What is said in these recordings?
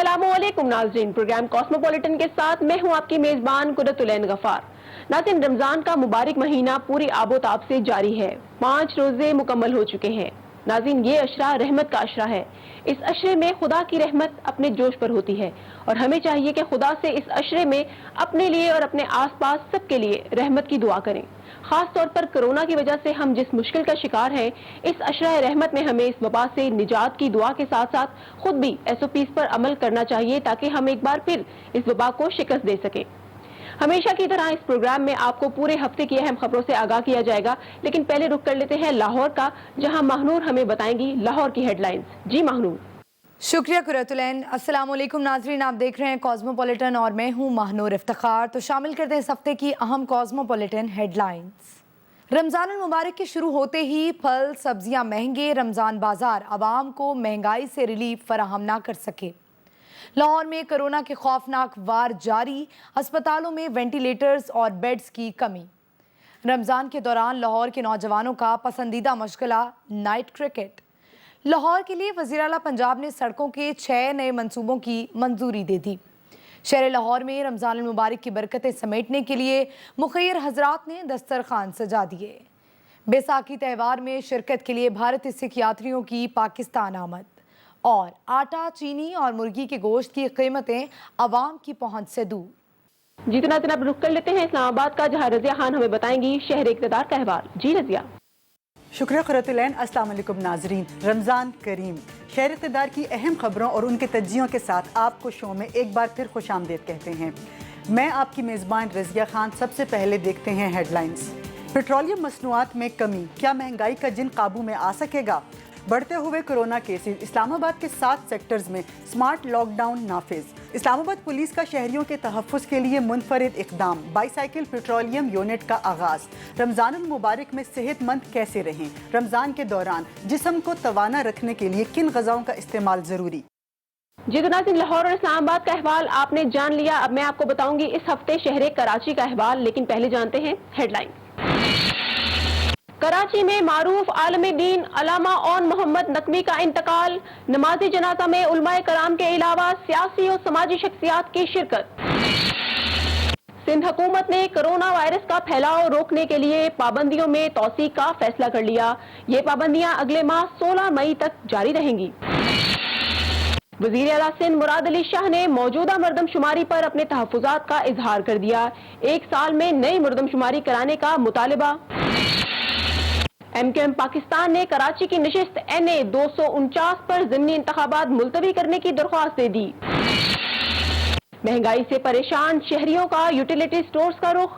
अस्सलामु अलैकुम नाज़रीन, प्रोग्राम कॉस्मोपॉलिटन के साथ मैं हूं आपकी मेजबान कुर्रतुलैन गफार। नाज़रीन, रमजान का मुबारक महीना पूरी आबोताब से जारी है। 5 रोजे मुकम्मल हो चुके हैं। नाज़रीन, ये अशरा रहमत का अशरा है। इस अशरे में खुदा की रहमत अपने जोश पर होती है और हमें चाहिए कि खुदा से इस अशरे में अपने लिए और अपने आसपास सबके लिए रहमत की दुआ करें। खास तौर पर कोरोना की वजह से हम जिस मुश्किल का शिकार हैं, इस अशरा रहमत में हमें इस वबा से निजात की दुआ के साथ साथ खुद भी SOPs पर अमल करना चाहिए ताकि हम एक बार फिर इस वबा को शिकस्त दे सकें। हमेशा की तरह इस प्रोग्राम में आपको पूरे हफ्ते की अहम खबरों से आगाह किया जाएगा, लेकिन पहले रुख कर लेते हैं लाहौर का, जहां महानूर हमें बताएंगी लाहौर की हेडलाइंस। जी महानूर। शुक्रिया कुर्रतुलैन। अस्सलाम वालेकुम नाजरीन, आप देख रहे हैं कॉस्मोपॉलिटन और मैं हूं महानूर इफ्तिखार। तो शामिल करते हैं इस हफ्ते की अहम कॉस्मोपॉलिटन हेडलाइंस। रमज़ान मुबारक के शुरू होते ही फल सब्जियां महंगे, रमज़ान बाजार आवाम को महंगाई से रिलीफ फराहम ना कर सके। लाहौर में कोरोना के खौफनाक वार जारी, अस्पतालों में वेंटिलेटर्स और बेड्स की कमी। रमज़ान के दौरान लाहौर के नौजवानों का पसंदीदा मशगला नाइट क्रिकेट। लाहौर के लिए वज़ीर आला पंजाब ने सड़कों के 6 नए मंसूबों की मंजूरी दे दी। शहर लाहौर में रमज़ान मुबारक की बरकतें समेटने के लिए मुखैर हजरात ने दस्तरखान सजा दिए। बैसाखी त्यौहार में शिरकत के लिए भारत से यात्रियों की पाकिस्तान आमद और आटा, चीनी और मुर्गी के गोश्त की कीमतें आवाम की पहुंच से दूर। जी तो नाज़रीन, अब रुख कर लेते हैं इस्लामाबाद का, जहां रज़िया खान हमें बताएंगी शहर इक़्तिदार का अहवाल। जी रज़िया। शुक्रिया कुर्रतुलैन। अस्सलाम वालेकुम नाजरीन, रमज़ान करीम। शहर इक़्तिदार की अहम खबरों और उनके तज्जियों के साथ आपको शो में एक बार फिर खुशामदीद कहते हैं। मैं आपकी मेज़बान रज़िया खान। सबसे पहले देखते हैं हेडलाइंस। पेट्रोलियम मसनूआत में कमी, क्या महंगाई का जिन काबू में आ सकेगा? बढ़ते हुए कोरोना केसेस, इस्लामाबाद के 7 सेक्टर्स में स्मार्ट लॉकडाउन नाफिज। इस्लामाबाद पुलिस का शहरियों के तहफ़्फ़ुज़ के लिए मुनफरिद इक़दाम, बाईसाइकिल पेट्रोलियम यूनिट का आगाज़। रमज़ान मुबारक में सेहतमंद कैसे रहें? रमज़ान के दौरान जिस्म को तवाना रखने के लिए किन ग़िज़ाओं का इस्तेमाल ज़रूरी? जी तो नाज़रीन, लाहौर और इस्लामाबाद का अहवाल आपने जान लिया। अब मैं आपको बताऊंगी इस हफ्ते शहर कराची का अहवाल, लेकिन पहले जानते हैं हेडलाइन। कराची में मारूफ आलम दीन अल्लामा औन मोहम्मद नकवी का इंतकाल। नमाज़ी जनाजा में उलमाए कराम के अलावा सियासी और समाजी शख्सियात की शिरकत। सिंध हुकूमत ने कोरोना वायरस का फैलाव रोकने के लिए पाबंदियों में तौसी का फैसला कर लिया। ये पाबंदियां अगले माह 16 मई तक जारी रहेंगी। वज़ीर आला सिंध मुराद अली शाह ने मौजूदा मरदमशुमारी पर अपने तहफ़्फ़ुज़ात का इजहार कर दिया। 1 साल में नई मरदमशुमारी कराने का मुतालिबा। MQM पाकिस्तान ने कराची की नशिस्त NA 249 पर ज़िमनी इंतखाबात मुलतवी करने की दरख्वास्त दे दी। महंगाई से परेशान शहरियों का यूटिलिटी स्टोर्स का रुख,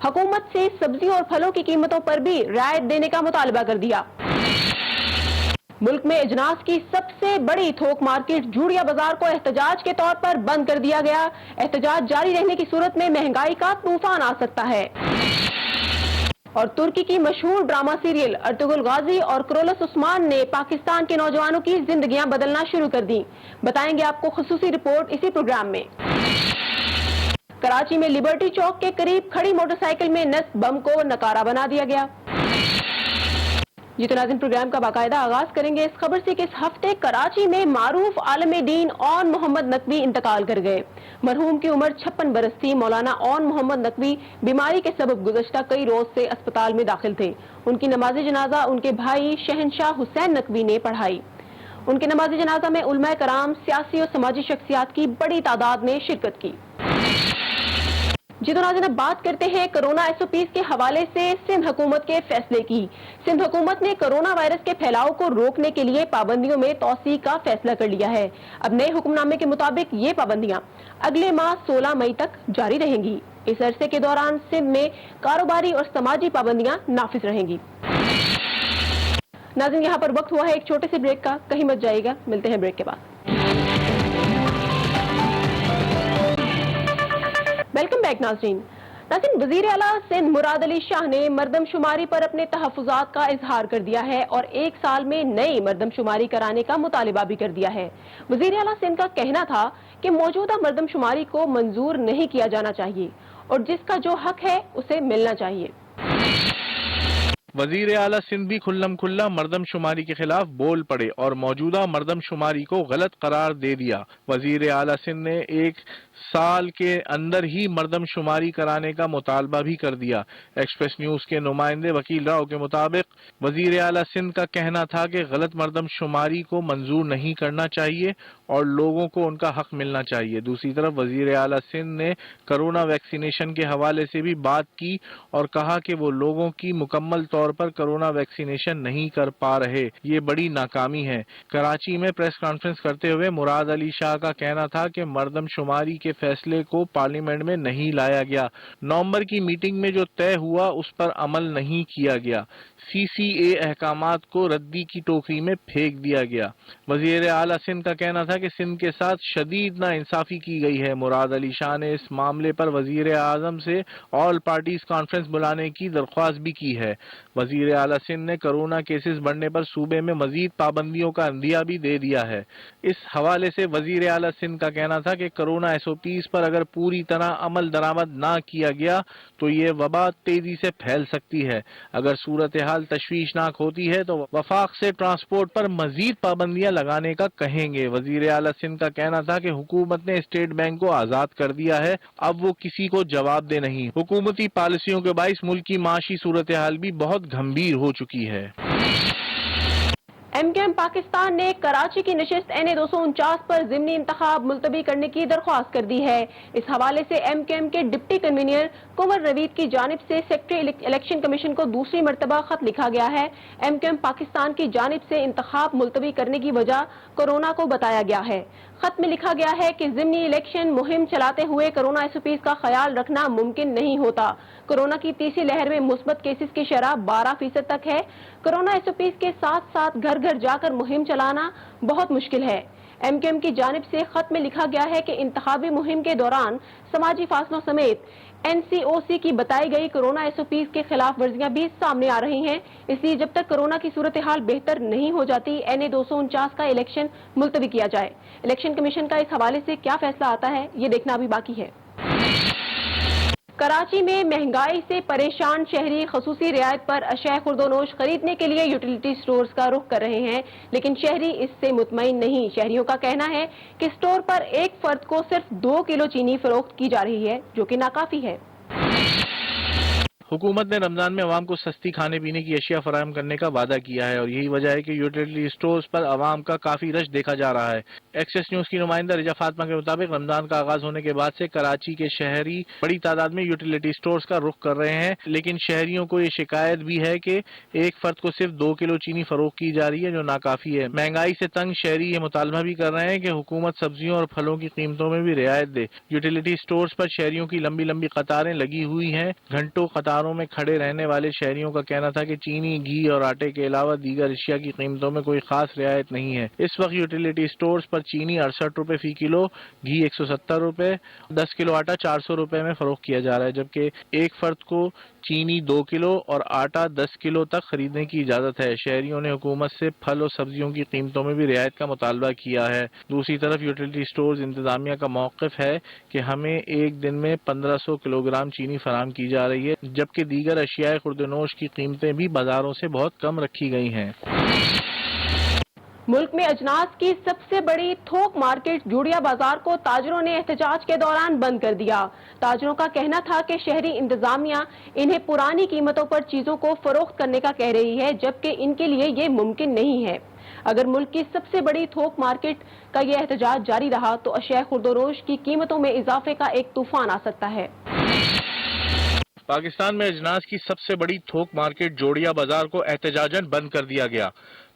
हुकूमत से सब्जी और फलों की कीमतों पर भी रियायत देने का मुतालबा कर दिया। मुल्क में अजनास की सबसे बड़ी थोक मार्केट जूड़िया बाजार को एहतजाज के तौर पर बंद कर दिया गया। एहतजाज जारी रहने की सूरत में महंगाई का तूफान आ सकता है। और तुर्की की मशहूर ड्रामा सीरियल अर्तुगरुल गाजी और कुरोलस उस्मान ने पाकिस्तान के नौजवानों की जिंदगियां बदलना शुरू कर दी। बताएंगे आपको खुसूसी रिपोर्ट इसी प्रोग्राम में। कराची में लिबर्टी चौक के करीब खड़ी मोटरसाइकिल में नस्ब बम को नकारा बना दिया गया। ये तो नाज़रीन, प्रोग्राम का बाकायदा आगाज करेंगे इस खबर से कि इस हफ्ते कराची में मारूफ आलम दीन औन मोहम्मद नकवी इंतकाल कर गए। मरहूम की उम्र 56 बरस थी। मौलाना औन मोहम्मद नकवी बीमारी के सबब गुज़श्ता कई रोज से अस्पताल में दाखिल थे। उनकी नमाज़ी जनाजा उनके भाई शहनशाह हुसैन नकवी ने पढ़ाई। उनके नमाज़ी जनाजा में उलमाए कराम, सियासी और समाजी शख्सियात की बड़ी तादाद ने शिरकत की। जी तो नाज़रीन, अब बात करते हैं कोरोना SOPs के हवाले से सिंध हुकूमत के फैसले की। सिंध हुकूमत ने कोरोना वायरस के फैलाव को रोकने के लिए पाबंदियों में तौसी का फैसला कर लिया है। अब नए हुक्मनामे के मुताबिक ये पाबंदियां अगले माह 16 मई तक जारी रहेंगी। इस अरसे के दौरान सिंध में कारोबारी और समाजी पाबंदियां नाफिज रहेंगी। नाज़रीन, यहाँ पर वक्त हुआ है एक छोटे से ब्रेक का, कहीं मत जाइएगा, मिलते हैं ब्रेक के बाद। वेलकम बैक नाज़रीन। वज़ीर आला सिंध मुराद अली शाह ने मरदमशुमारी पर अपने तहफ़्फ़ुज़ात का इजहार कर दिया है और 1 साल में नई मरदमशुमारी कराने का मुतालिबा भी कर दिया है। वज़ीर आला सिंध का कहना था कि मौजूदा मरदमशुमारी को मंजूर नहीं किया जाना चाहिए और जिसका जो हक है उसे मिलना चाहिए। وزیر اعلیٰ سندھ بھی کھلم کھلا مردم شماری کے خلاف بول پڑے اور موجودہ مردم شماری کو غلط قرار دے دیا۔ وزیر اعلیٰ سندھ نے 1 سال کے اندر ہی مردم شماری کرانے کا مطالبہ بھی کر دیا۔ ایکسپریس نیوز کے نمائندے وکیل راؤ کے مطابق وزیر اعلیٰ سندھ کا کہنا تھا کہ غلط مردم شماری کو منظور نہیں کرنا چاہیے اور لوگوں کو ان کا حق ملنا چاہیے۔ دوسری طرف وزیر اعلیٰ سندھ نے کرونا ویکسینیشن کے حوالے سے بھی بات کی اور کہا کہ وہ لوگوں کی مکمل طور پر کرونا ویکسینیشن نہیں کر پا رہے، یہ بڑی ناکامی ہے۔ کراچی میں پریس کانفرنس کرتے ہوئے مراد علی شاہ کا کہنا تھا کہ مردم شماری کے فیصلے کو پارلیمنٹ میں نہیں لایا گیا، نومبر کی میٹنگ میں جو طے ہوا اس پر عمل نہیں کیا گیا، CCA احکامات کو ردی کی ٹوکری میں پھینک دیا گیا۔ وزیر اعلیٰ سندھ کا کہنا تھا کہ سندھ کے ساتھ شدید ناانصافی کی گئی ہے۔ مراد علی شاہ نے اس معاملے پر وزیر اعظم سے آل پارٹیز کانفرنس بلانے کی درخواست بھی کی ہے۔ وزیر اعلیٰ سندھ نے کرونا کیسز بڑھنے پر صوبے میں مزید پابندیوں کا عندیہ بھی دے دیا ہے۔ اس حوالے سے وزیر اعلیٰ سندھ کا کہنا تھا کہ کرونا SOPs پر اگر پوری طرح عمل درآمد نہ کیا گیا تو یہ وبا تیزی سے پھیل سکتی ہے۔ اگر صورتحال تشویشناک ہوتی ہے تو وفاق سے ٹرانسپورٹ پر مزید پابندیاں لگانے کا کہیں گے۔ وزیر اعلیٰ سندھ کا کہنا تھا کہ حکومت نے اسٹیٹ بینک کو آزاد کر دیا ہے، اب وہ کسی کو جواب دہ نہیں۔ حکومتی پالیسیوں کے باعث ملک کی معاشی صورتحال بھی بہت گھمبیر ہو چکی ہے۔ MKM پاکستان نے کراچی کی نشست NA 249 پر ضمنی انتخاب ملتوی کرنے کی درخواست کر دی ہے۔ اس حوالے سے MKM کے ڈپٹی کنوینر کنور روید کی جانب سے سیکرٹری الیکشن کمیشن کو دوسری مرتبہ خط لکھا گیا ہے۔ MKM پاکستان کی جانب سے انتخاب ملتوی کرنے کی وجہ کورونا کو بتایا گیا ہے۔ خط میں لکھا گیا ہے کہ ضمنی الیکشن مہم چلاتے ہوئے کرونا SOPs کا خیال رکھنا ممکن نہیں ہوتا۔ کورونا کی تیسری لہر میں مثبت کیسز کی شرح 12% تک ہے۔ کورونا SOPs کے ساتھ ساتھ گھر گھر جا کر مہم چلانا بہت مشکل ہے۔ MKM کی جانب سے خط میں لکھا گیا ہے کہ انتخابی مہم کے دوران سماجی فاصلوں سمیت NCOC کی بتائی گئی کورونا SOPs کے خلاف ورزیاں بھی سامنے آ رہی ہیں، اس لیے جب تک کورونا کی صورتحال بہتر نہیں ہو جاتی NA 249 کا الیکشن ملتوی کیا جائے۔ الیکشن کمیشن کا اس حوالے سے کیا فیصلہ آتا ہے یہ دیکھنا بھی باقی ہے۔ کراچی میں مہنگائی سے پریشان شہری خصوصی رعایت پر اشیاء خورد و نوش خریدنے کے لیے یوٹیلیٹی سٹورز کا رخ کر رہے ہیں، لیکن شہری اس سے مطمئن نہیں۔ شہریوں کا کہنا ہے کہ سٹور پر ایک فرد کو صرف 2 کلو چینی فروخت کی جا رہی ہے، جو کہ ناکافی ہے۔ حکومت نے رمضان میں عوام کو سستی کھانے پینے کی اشیاء فراہم کرنے کا وعدہ کیا ہے اور یہی وجہ ہے کہ یوٹیلیٹی سٹورز پر عوام کا کافی رش دیکھا جا رہا ہے۔ ایکسیس نیوز کی نمائندہ رجا فاطمہ کے مطابق رمضان کا آغاز ہونے کے بعد سے کراچی کے شہری بڑی تعداد میں یوٹیلیٹی سٹورز کا رخ کر رہے ہیں، لیکن شہریوں کو یہ شکایت بھی ہے کہ ایک فرد کو صرف 2 کلو چینی فروخت کی جا رہی ہے، جو ناکافی ہے۔ مہنگائی سے تنگ شہری یہ مطالبہ بھی کر رہے ہیں کہ حکومت سبزیوں اور پھلوں کی قیمتوں میں بھی رعایت دے۔ یوٹیلیٹی سٹورز پر شہریوں کی لمبی لمبی قطاریں لگی ہوئی ہیں۔ گھنٹوں قطاروں میں کھڑے رہنے والے شہریوں کا کہنا تھا کہ چینی، گھی اور آٹے کے علاوہ دیگر اشیاء کی قیمتوں میں کوئی خاص رعایت نہیں ہے۔ اس وقت یوٹیلیٹی سٹورز پر چینی 68 روپے فی کلو، گھی 170 روپے، 10 کلو آٹا 400 روپے میں فروخت کیا جا رہا ہے، جبکہ ایک فرد کو چینی 2 کلو اور آٹا 10 کلو تک خریدنے کی اجازت ہے۔ شہریوں نے حکومت سے پھل اور سبزیوں کی قیمتوں میں بھی رعایت کا مطالبہ کیا ہے۔ دوسری طرف یوٹیلیٹی سٹورز انتظامیہ کا موقف ہے کہ ہمیں ایک دن میں 1500 کلو گرام چینی فراہم کی جا رہی ہے، جبکہ دیگر اشیاء خورد و نوش کی قیمتیں بھی بازاروں سے بہت کم رکھی گئی ہیں۔ ملک میں اجناس کی سب سے بڑی تھوک مارکیٹ جوڑیا بازار کو تاجروں نے احتجاج کے دوران بند کر دیا۔ تاجروں کا کہنا تھا کہ شہری انتظامیہ انہیں پرانی قیمتوں پر چیزوں کو فروخت کرنے کا کہہ رہی ہے، جبکہ ان کے لیے یہ ممکن نہیں ہے۔ اگر ملک کی سب سے بڑی تھوک مارکیٹ کا یہ احتجاج جاری رہا تو اشیاء خورد و نوش کی قیمتوں میں اضافے کا ایک طوفان آ سکتا ہے۔ پاکستان میں اجناس کی سب سے بڑی تھوک مارکیٹ جوڑیا بازار کو احتجاجاً بند کر دیا گیا۔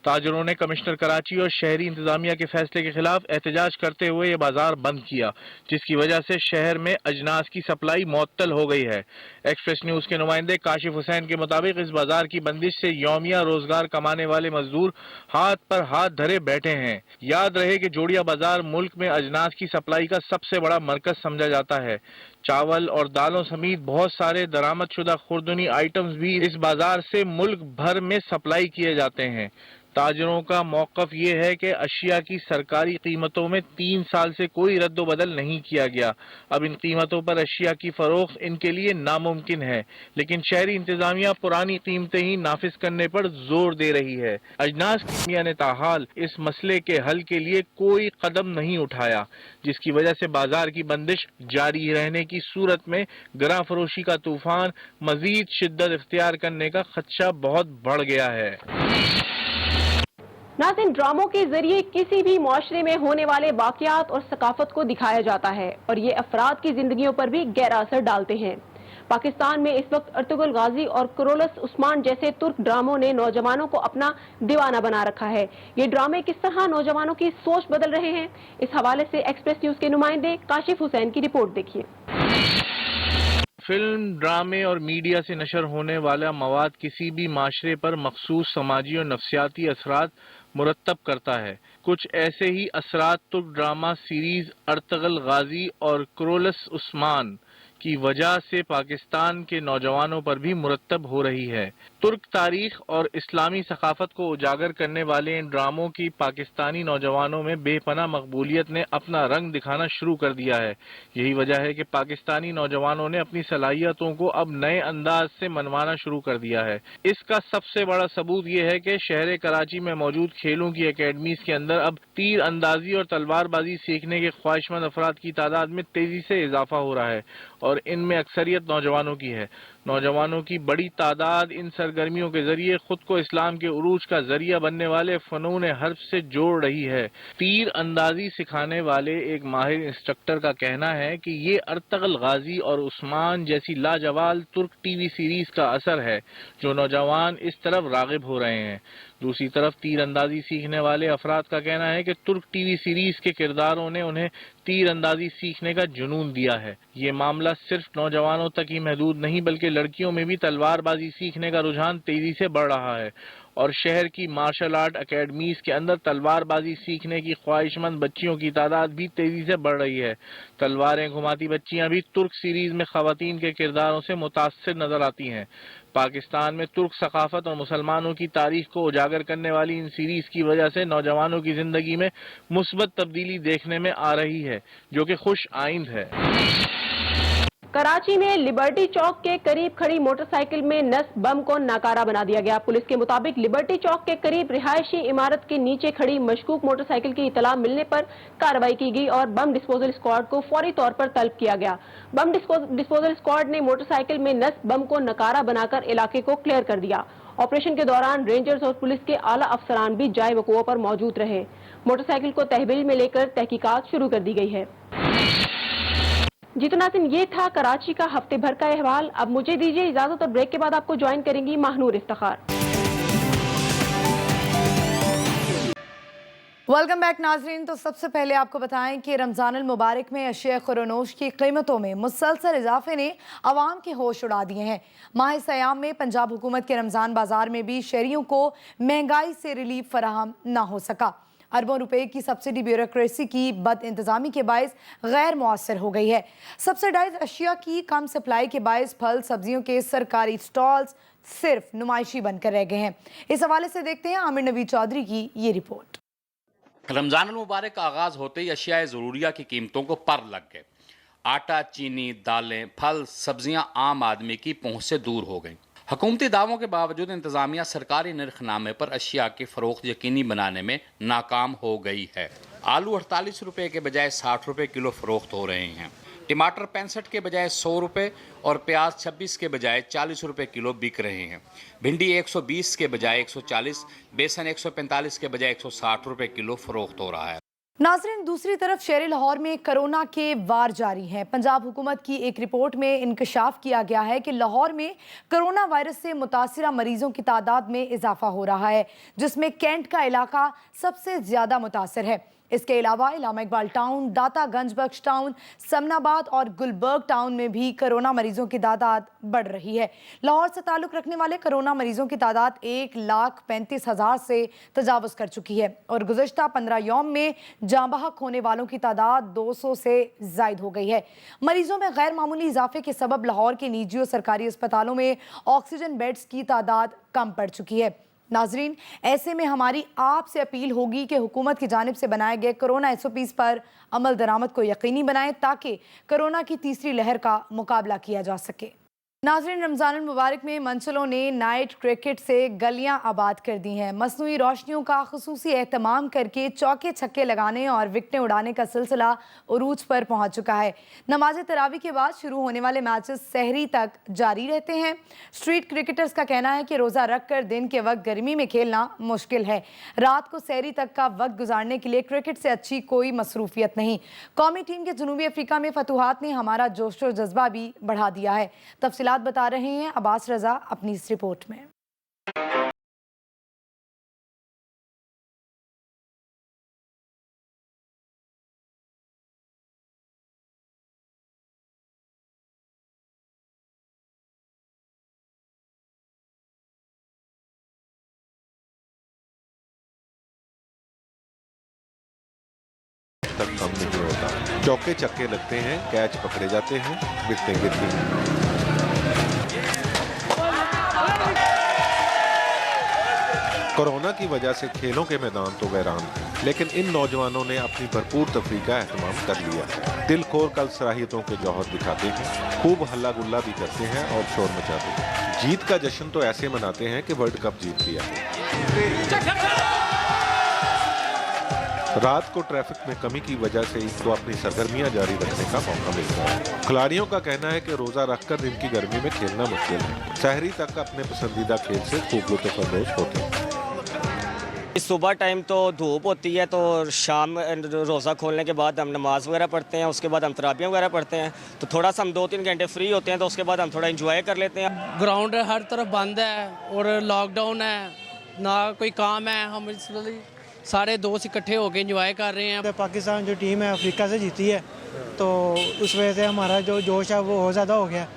تاجروں نے کمشنر کراچی اور شہری انتظامیہ کے فیصلے کے خلاف احتجاج کرتے ہوئے یہ بازار بند کیا، جس کی وجہ سے شہر میں اجناس کی سپلائی معطل ہو گئی ہے۔ ایکسپریس نیوز کے نمائندے کاشف حسین کے مطابق اس بازار کی بندش سے یومیہ روزگار کمانے والے مزدور ہاتھ پر ہاتھ دھرے بیٹھے ہیں۔ یاد رہے کہ جوڑیا بازار ملک میں اجناس کی سپلائی کا سب سے بڑا مرکز سمجھا جاتا ہے۔ چاول اور دالوں سمیت بہت سارے درآمد شدہ خوردنی آئٹمز بھی اس بازار سے ملک بھر میں سپلائی کیے جاتے ہیں۔ ताजरों का मौक़िफ़ ये है कि अशिया की सरकारी कीमतों में 3 साल से कोई रद्द बदल नहीं किया गया। अब इन कीमतों पर अशिया की फ़रोख्त इनके लिए नामुमकिन है, लेकिन शहरी इंतज़ामिया पुरानी कीमतें ही नाफिज करने पर जोर दे रही है। अजनास की दुनिया ने ताहाल इस मसले के हल के लिए कोई कदम नहीं उठाया, जिसकी वजह से बाजार की बंदिश जारी रहने की सूरत में गरा फरोशी का तूफान मजीद शिद्दत इख्तियार करने का खदशा बहुत बढ़ गया है। नाज़रीन, ड्रामों के जरिए किसी भी मुआशरे में होने वाले वाक़यात और सकाफत को दिखाया जाता है और ये अफराद की जिंदगियों पर भी गहरा असर डालते हैं। पाकिस्तान में इस वक्त अर्तुगरुल गाजी और कुरोलस उस्मान जैसे तुर्क ड्रामों ने नौजवानों को अपना दीवाना बना रखा है। ये ड्रामे किस तरह नौजवानों की सोच बदल रहे हैं, इस हवाले से एक्सप्रेस न्यूज के नुमाइंदे काशिफ हुसैन की रिपोर्ट देखिए। फिल्म, ड्रामे और मीडिया से नशर होने वाला मवाद किसी भी माशरे पर मखसूस समाजी और नफ्सियाती असरात मुरतब करता है। कुछ ऐसे ही असरात तुर्क ड्रामा सीरीज अर्तुगरुल गाजी और कुरोलस उस्मान की वजह से पाकिस्तान के नौजवानों पर भी मुरतब हो रही है। तुर्क तारीख और इस्लामी सकाफत को उजागर करने वाले इन ड्रामों की पाकिस्तानी नौजवानों में बेपनाह मकबूलियत ने अपना रंग दिखाना शुरू कर दिया है। यही वजह है कि पाकिस्तानी नौजवानों ने अपनी सलाहियतों को अब नए अंदाज से मनवाना शुरू कर दिया है। इसका सबसे बड़ा सबूत ये है कि शहर कराची में मौजूद खेलों की अकेडमीज के अंदर अब तीर अंदाजी और तलवारबाजी सीखने के ख्वाहिशमंद अफराद की तादाद में तेजी से इजाफा हो रहा है और इनमें अक्सरियत नौजवानों की है। नौजवानों की बड़ी तादाद इन सरगर्मियों के जरिए खुद को इस्लाम के उरूज का जरिया बनने वाले फनून हर्ब से जोड़ रही है। तीर अंदाजी सिखाने वाले एक माहिर इंस्ट्रक्टर का कहना है कि ये अर्तुगरुल गाजी और उस्मान जैसी लाजवाब तुर्क टीवी सीरीज का असर है जो नौजवान इस तरफ रागिब हो रहे हैं। दूसरी तरफ तीर अंदाजी सीखने वाले अफराद का कहना है कि तुर्क टीवी सीरीज के किरदारों ने उन्हें तीर अंदाजी सीखने का जुनून दिया है। ये मामला सिर्फ नौजवानों तक ही महदूद नहीं बल्कि लड़कियों में भी तलवारबाजी सीखने का रुझान तेजी से बढ़ रहा है और शहर की मार्शल आर्ट अकेडमीज के अंदर तलवारबाजी सीखने की ख्वाहिशमंद बच्चियों की तादाद भी तेजी से बढ़ रही है। तलवारें घुमाती बच्चियां भी तुर्क सीरीज में खवातीन के किरदारों से मुतासिर नजर आती हैं। पाकिस्तान में तुर्क सकाफत और मुसलमानों की तारीख को उजागर करने वाली इन सीरीज की वजह से नौजवानों की जिंदगी में मुस्बत तब्दीली देखने में आ रही है जो कि खुश आइंद है। कराची में लिबर्टी चौक के करीब खड़ी मोटरसाइकिल में नस्ब बम को नाकारा बना दिया गया। पुलिस के मुताबिक लिबर्टी चौक के करीब रिहायशी इमारत के नीचे खड़ी मशकूक मोटरसाइकिल की इतला मिलने पर कार्रवाई की गई और बम डिस्पोजल स्क्वाड को फौरी तौर पर तलब किया गया। बम डिस्पोजल स्क्वाड ने मोटरसाइकिल में नस्ब बम को नकारा बनाकर इलाके को क्लियर कर दिया। ऑपरेशन के दौरान रेंजर्स और पुलिस के आला अफसरान भी जाए वक़ुआ पर मौजूद रहे। मोटरसाइकिल को तहवील में लेकर तहकीकात शुरू कर दी गई है। जी तो नाज़रीन, ये था कराची का हफ्ते भर का अहवाल। अब मुझे दीजिए इजाजत और ब्रेक के बाद आपको ज्वाइन करेंगी महानूर इफ्तिखार। वेलकम बैक नाजरीन। तो सबसे पहले आपको बताएं कि रमज़ान अल मुबारक में अशिया खुरनोश की कीमतों में मुसलसल इजाफे ने आवाम के होश उड़ा दिए हैं। माह सयाम में पंजाब हुकूमत के रमज़ान बाजार में भी शहरियों को महंगाई से रिलीफ फराहम न हो सका। अरबों रुपए की सब्सिडी ब्यूरोक्रेसी की बद इंतजामी के बायस गैर मुअस्सर हो गई है। सब्सिडाइज अशिया की कम सप्लाई के बायस फल सब्जियों के सरकारी स्टॉल्स सिर्फ नुमाइशी बनकर रह गए हैं। इस हवाले से देखते हैं आमिर नबी चौधरी की ये रिपोर्ट। रमज़ान अल मुबारक का आगाज़ होते ही अशियाए ज़रूरिया की कीमतों को पर लग गए। आटा, चीनी, दालें, फल, सब्जियां आम आदमी की पहुंच से दूर हो गईं। हुकूमती दावों के बावजूद इंतज़ामिया सरकारी नरखनामे पर अशिया की फ़रोख्त यकीनी बनाने में नाकाम हो गई है। आलू 48 रुपये के बजाय 60 रुपये किलो फ़रोख्त हो रहे हैं। टमाटर 65 के बजाय 100 रुपये और प्याज 26 के बजाय 40 रुपये किलो बिक रहे हैं। भिंडी 120 के बजाय 140, बेसन 145 के बजाय 160 रुपये किलो फ़रोख्त हो रहा है। नाज़रीन, दूसरी तरफ शहर लाहौर में कोरोना के वार जारी हैं। पंजाब हुकूमत की एक रिपोर्ट में इंकशाफ किया गया है कि लाहौर में कोरोना वायरस से मुतासिरा मरीजों की तादाद में इजाफा हो रहा है, जिसमें कैंट का इलाका सबसे ज़्यादा मुतासर है। इसके अलावा इलामा इकबाल टाउन, दाता गंज बख्श टाउन, समनाबाद और गुलबर्ग टाउन में भी कोरोना मरीजों की तादाद बढ़ रही है। लाहौर से ताल्लुक़ रखने वाले कोरोना मरीजों की तादाद 1,35,000 से तजावज़ कर चुकी है और गुज़श्ता 15 यौम में जाँ बहक होने वालों की तादाद 200 से ज़ायद हो गई है। मरीजों में गैर मामूली इजाफे के सबब लाहौर के निजी और सरकारी अस्पतालों में ऑक्सीजन बेड्स की तादाद कम पड़ चुकी है। नाजरीन, ऐसे में हमारी आप से अपील होगी कि हुकूमत की जानिब से बनाए गए कोरोना SOPs पर अमल दरामद को यकीनी बनाएं ताकि कोरोना की तीसरी लहर का मुकाबला किया जा सके। नाज़रीन, रमज़ान मुबारक में मंचलों ने नाइट क्रिकेट से गलियां आबाद कर दी हैं। मसनूई रोशनियों का खुसूसी एहतमाम करके चौके छक्के लगाने और विकटें उड़ाने का सिलसिला उरूज पर पहुंच चुका है। नमाज तरावी के बाद शुरू होने वाले मैचेस सहरी तक जारी रहते हैं। स्ट्रीट क्रिकेटर्स का कहना है कि रोज़ा रख कर दिन के वक्त गर्मी में खेलना मुश्किल है। रात को सहरी तक का वक्त गुजारने के लिए क्रिकेट से अच्छी कोई मसरूफियत नहीं। कौमी टीम के जनूबी अफ्रीका में फतूहात ने हमारा जोश और जज्बा भी बढ़ा दिया है। तफसीलात बता रहे हैं अब्बास रजा अपनी इस रिपोर्ट में। तक कम नहीं होता। चौके चक्के लगते हैं, कैच पकड़े जाते हैं, विकेटें गिरती हैं। कोरोना की वजह से खेलों के मैदान तो वैरान थे, लेकिन इन नौजवानों ने अपनी भरपूर तफरीह का एहतमाम कर लिया है। दिल खोल कर सलाहियतों के जौहर दिखाते हैं, खूब हल्ला गुल्ला भी करते हैं और शोर मचाते हैं। जीत का जश्न तो ऐसे मनाते हैं कि वर्ल्ड कप जीत लिया है। रात को ट्रैफिक में कमी की वजह से इनको अपनी सरगर्मियां जारी रखने का मौका मिलता है। खिलाड़ियों का कहना है कि रोजा रखकर दिन की गर्मी में खेलना मुश्किल है। सहरी तक अपने पसंदीदा खेल से खूब लुत्फ़अंदोज़ होते हैं। सुबह टाइम तो धूप होती है, तो शाम रोज़ा खोलने के बाद हम नमाज़ वगैरह पढ़ते हैं, उसके बाद हम तराबियाँ वगैरह पढ़ते हैं, तो थोड़ा सा हम 2-3 घंटे फ्री होते हैं, तो उसके बाद हम थोड़ा एंजॉय कर लेते हैं। ग्राउंड हर तरफ बंद है और लॉकडाउन है, ना कोई काम है। हम इसलिए सारे दोस्त इकट्ठे होकर एंजॉय कर रहे हैं। पाकिस्तान जो टीम है अफ्रीका से जीती है, तो उस वजह से हमारा जो जोश है वो और ज़्यादा हो गया।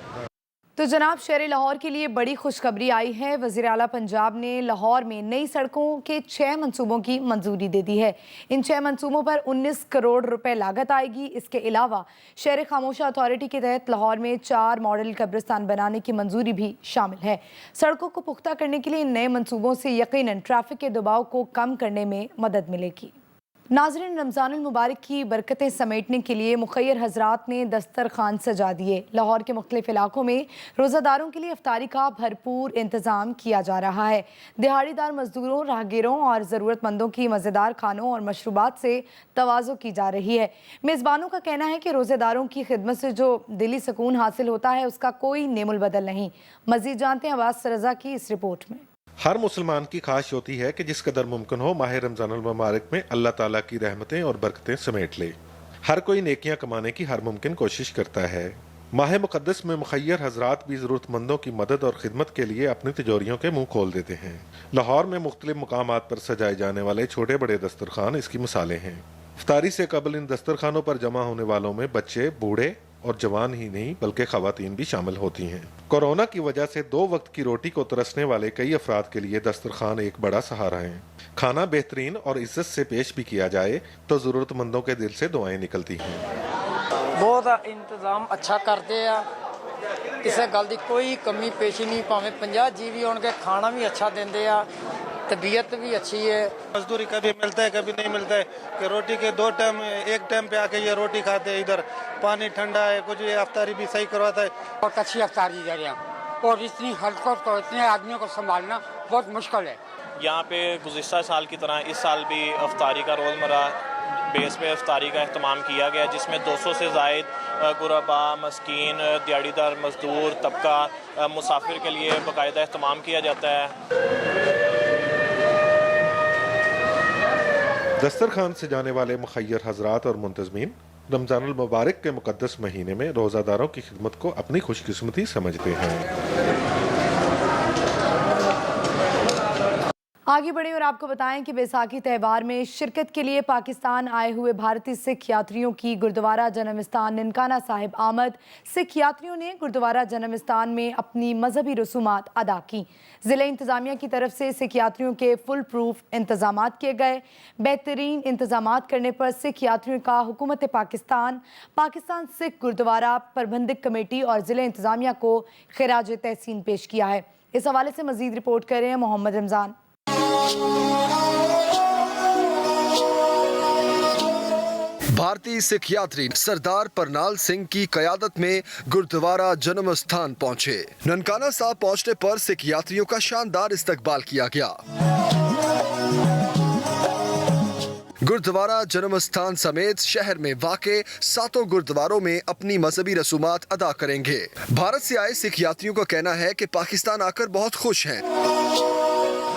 तो जनाब, शहर लाहौर के लिए बड़ी खुशखबरी आई है। वज़ीर आला पंजाब ने लाहौर में नई सड़कों के 6 मंसूबों की मंजूरी दे दी है। इन 6 मंसूबों पर 19 करोड़ रुपए लागत आएगी। इसके अलावा शहर खामोशा अथॉरिटी के तहत लाहौर में 4 मॉडल कब्रिस्तान बनाने की मंजूरी भी शामिल है। सड़कों को पुख्ता करने के लिए इन नए मंसूबों से यकीनन ट्रैफिक के दबाव को कम करने में मदद मिलेगी। नाज़रीन, रमज़ान मुबारक की बरकतें समेटने के लिए मुखय्यर हजरात ने दस्तरखान सजा दिए। लाहौर के मुख्तलिफ इलाकों में रोज़ादारों के लिए इफ्तारी का भरपूर इंतज़ाम किया जा रहा है। दिहाड़ीदार मजदूरों, राहगीरों और ज़रूरतमंदों की मज़ेदार खानों और मशरूबात से तवाज़ो की जा रही है। मेज़बानों का कहना है कि रोज़ेदारों की खिदमत से जो दिली सुकून हासिल होता है उसका कोई नेमुल बदल नहीं। मज़ीद जानते हैं अब्बास रज़ा की इस रिपोर्ट में। हर मुसलमान की ख्वाहिश होती है कि जिस कदर मुमकिन हो माह रमज़ान मुबारक में अल्लाह ताला की रहमतें और बरकतें समेट ले। हर कोई नेकियां कमाने की हर मुमकिन कोशिश करता है। माह मुक़द्दस में मुखय्यर हजरात भी ज़रूरतमंदों की मदद और खिदमत के लिए अपनी तिजोरियों के मुंह खोल देते हैं। लाहौर में मुख्तलिफ मुकामात पर सजाए जाने वाले छोटे बड़े दस्तरखान इसकी मिसालें हैं। इफ्तारी से कबल इन दस्तरखानों पर जमा होने वालों में बच्चे, बूढ़े और जवान ही नहीं बल्कि खवातीन भी शामिल होती हैं। कोरोना की वजह से 2 वक्त की रोटी को तरसने वाले कई अफराद के लिए दस्तरखान एक बड़ा सहारा है। खाना बेहतरीन और इज्जत से पेश भी किया जाए तो ज़रूरतमंदों के दिल से दुआएं निकलती हैं। बहुत इंतजाम अच्छा करते हैं, किसी गल की कोई कमी पेशी नहीं, भावें 50 जी भी होंगे, खाना भी अच्छा देंगे, तबीयत भी अच्छी है। मजदूरी कभी मिलता है कभी नहीं मिलता है कि रोटी के 2 टाइम एक टाइम पे आके ये रोटी खाते हैं। इधर पानी ठंडा है, कुछ ये अफ्तारी भी सही करवाता है। बहुत अच्छी अफ्तारी दे रहे हैं और इतनी हलकत को इतने आदमियों को संभालना बहुत मुश्किल है। यहाँ पे गुज़िश्ता साल की तरह इस साल भी अफ्तारी का रोज़मर्रा बेस पे अफ्तारी का अहतमाम किया गया, जिसमें 200 से ज़ायद गुरबा, मस्कीन, दिहाड़ीदार मजदूर तबका, मुसाफिर के लिए बाकायदा अहतमाम किया जाता है। दस्तरखान से जाने वाले मुखय्यर हजरात और मुंतज़मीन रमज़ान मुबारक के मुक़द्दस महीने में रोज़ादारों की खिदमत को अपनी खुशकिस्मती समझते हैं। आगे बढ़े और आपको बताएं कि बैसाखी त्यौहार में शिरकत के लिए पाकिस्तान आए हुए भारतीय सिख यात्रियों की गुरुद्वारा जन्मस्थान ननकाना साहिब आमद। सिख यात्रियों ने गुरुद्वारा जन्मस्थान में अपनी मजहबी रसूमात अदा की। ज़िला इंतज़ामिया की तरफ से सिख यात्रियों के फुल प्रूफ इंतजामात किए गए। बेहतरीन इंतजामात करने पर सिख यात्रियों का हुकूमत पाकिस्तान, पाकिस्तान सिख गुरुद्वारा प्रबंधक कमेटी और ज़िला इंतज़ामिया को खिराज तहसीन पेश किया है। इस हवाले से मज़ीद रिपोर्ट कर रहे हैं मोहम्मद रमज़ान। भारतीय सिख यात्री सरदार परनाल सिंह की कयादत में गुरुद्वारा जन्म स्थान पहुंचे। ननकाना साहब पहुंचने पर सिख यात्रियों का शानदार इस्तकबाल किया गया। गुरुद्वारा जन्म स्थान समेत शहर में वाक़े 7 गुरुद्वारों में अपनी मजहबी रसूमात अदा करेंगे। भारत से आए सिख यात्रियों का कहना है कि पाकिस्तान आकर बहुत खुश हैं।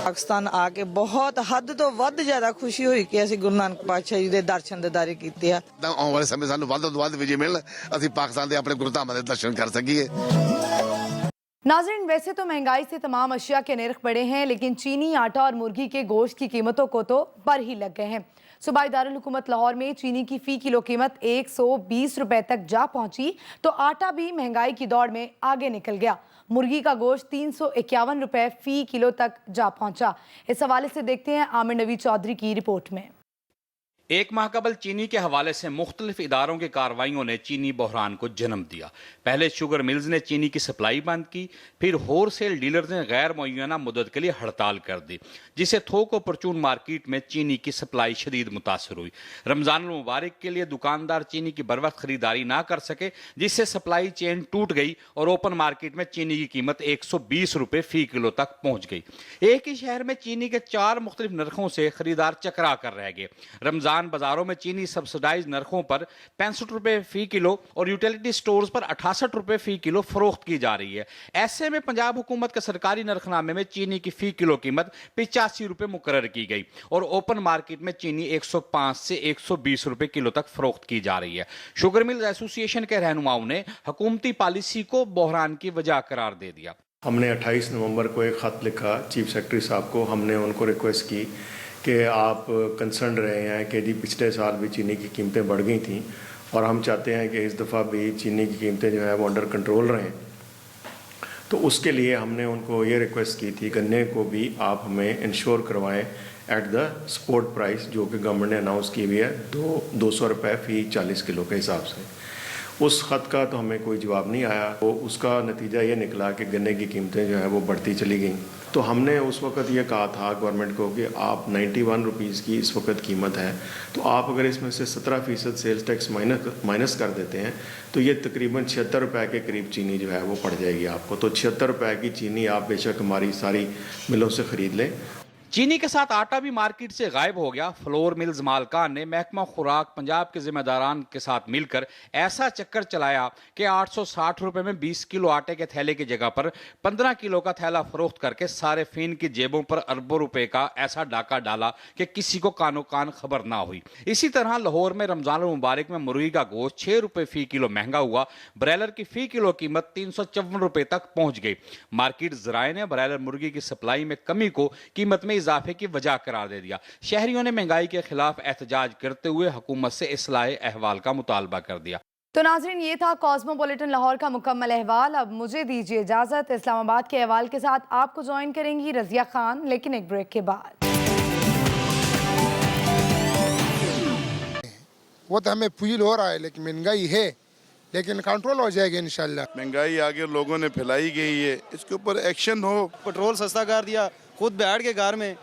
पाकिस्तान आके बहुत हद तो ਵੱਧ ਜ਼ਿਆਦਾ ਖੁਸ਼ੀ ਹੋਈ ਕਿ ਅਸੀਂ ਗੁਰੂ ਨਾਨਕ ਪਾਤਸ਼ਾਹ ਜੀ ਦੇ ਦਰਸ਼ਨ ਦਿਦਾਰੇ ਕੀਤੇ ਆ। ਤਾਂ ਆਉਣ ਵਾਲੇ ਸਮੇਂ ਸਾਨੂੰ ਵੱਧ ਤੋਂ ਵੱਧ ਵਿਜੇ ਮਿਲਣ, ਅਸੀਂ ਪਾਕਿस्तान ਦੇ ਆਪਣੇ ਗੁਰਧਾਮਾਂ ਦੇ ਦਰਸ਼ਨ ਕਰ ਸਕੀਏ। नाज़रीन, वैसे तो महंगाई से तमाम अशिया के नर्ख बढ़े हैं, लेकिन चीनी, आटा और मुर्गी के गोश्त की कीमतों को तो पर ही लग गए हैं। सूबाई दारुल हुकूमत लाहौर में चीनी की फ़ी किलो कीमत 120 रुपए तक जा पहुंची तो आटा भी महंगाई की दौड़ में आगे निकल गया। मुर्गी का गोश्त 351 रुपए फ़ी किलो तक जा पहुंचा। इस हवाले से देखते हैं आमिर नवी चौधरी की रिपोर्ट में। एक माह कबल चीनी के हवाले से मुख्तलिफ इदारों की कार्रवाइयों ने चीनी बहरान को जन्म दिया। पहले शुगर मिल्स ने चीनी की सप्लाई बंद की, फिर होलसेल डीलर्स ने गैर मुअय्यना मुद्दत के लिए हड़ताल कर दी, जिससे थोक और परचून मार्केट में चीनी की सप्लाई शदीद मुतासर हुई। रमज़ान मुबारक के लिए दुकानदार चीनी की बर वक्त खरीदारी ना कर सके, जिससे सप्लाई चेन टूट गई और ओपन मार्केट में चीनी की कीमत 120 रुपए फ़ी किलो तक पहुँच गई। एक ही शहर में चीनी के 4 मुख्तलिफ नरखों से खरीदार चकरा कर रह गए। रमज़ान बाजारों में चीनी सब्सिडाइज नरखों पर 65 रुपए फी किलो और यूटिलिटी स्टोर्स पर 68 रुपए फी किलो फरोख्त की जा रही है। ऐसे में पंजाब हुकूमत के सरकारी नरखनामे में चीनी की फी किलो कीमत 85 रुपए मुकर्रर की गई और ओपन मार्केट में चीनी 105 से 120 रुपए किलो तक फरोख्त की जा रही है। शुगर मिल्स एसोसिएशन के रहनुमाओं ने हुकूमती पॉलिसी को बहरान की वजह करार दे दिया। हमने 28 नवंबर को एक ख़त लिखा चीफ सेक्रेटरी साहब को। हमने उनको रिक्वेस्ट की कि आप कंसर्न रहे हैं कि जी पिछले साल भी चीनी की कीमतें बढ़ गई थी और हम चाहते हैं कि इस दफ़ा भी चीनी की कीमतें जो है वो अंडर कंट्रोल रहें। तो उसके लिए हमने उनको ये रिक्वेस्ट की थी गन्ने को भी आप हमें इंश्योर करवाएं एट द स्पोर्ट प्राइस जो कि गवर्नमेंट ने अनाउंस की हुई है 200 रुपये फ़ी 40 किलो के हिसाब से। उस ख़त का तो हमें कोई जवाब नहीं आया। तो उसका नतीजा ये निकला कि गन्ने की कीमतें जो है वो बढ़ती चली गई। तो हमने उस वक़्त ये कहा था गवर्नमेंट को कि आप 91 रुपीज़ की इस वक्त कीमत है, तो आप अगर इसमें से 17% सेल्स टैक्स माइनस कर देते हैं तो ये तकरीबन 76 रुपये के करीब चीनी जो है वो पड़ जाएगी आपको। तो 76 रुपये की चीनी आप बेशक हमारी सारी मिलों से ख़रीद लें। चीनी के साथ आटा भी मार्केट से गायब हो गया। फ्लोर मिल्स मालकान ने महकमा खुराक पंजाब के जिम्मेदारान के साथ मिलकर ऐसा चक्कर चलाया कि 860 रुपए में 20 किलो आटे के थैले की जगह पर 15 किलो का थैला फरोख्त करके सारे फीन की जेबों पर अरबों रुपए का ऐसा डाका डाला कि किसी को कानो कान खबर ना हुई। इसी तरह लाहौर में रमजान मुबारक में मुर्गी का गोश्त 6 रुपए फी किलो महंगा हुआ। ब्रायलर की फी किलो कीमत 354 रुपए तक पहुंच गई। मार्केट ज़राए ने ब्रायलर मुर्गी की सप्लाई में कमी को कीमत में इजाफे की वजह करार दे दिया। शहरियों ने महंगाई के खिलाफ एहतजाज करते हुए हुकूमत से इस्लाह अहवाल का मुतालबा कर दिया। तो नाज़रीन, ये था कॉस्मोपॉलिटन लाहौर का मुकम्मल अहवाल। अब मुझे दीजिए इजाज़त। इस्लामाबाद के अहवाल के साथ आपको ज्वाइन करेंगी रज़िया खान, लेकिन एक ब्रेक के बाद। वो तो हमें फील हो रहा है, लेकिन महंगाई है, लेकिन कंट्रोल हो जाएगी इंशाल्लाह। महंगाई आगे लोगों ने फैलाई गई है, इसके ऊपर एक्शन हो। पेट्रोल सस्ता कर दिया, खुद बैठ के घर में,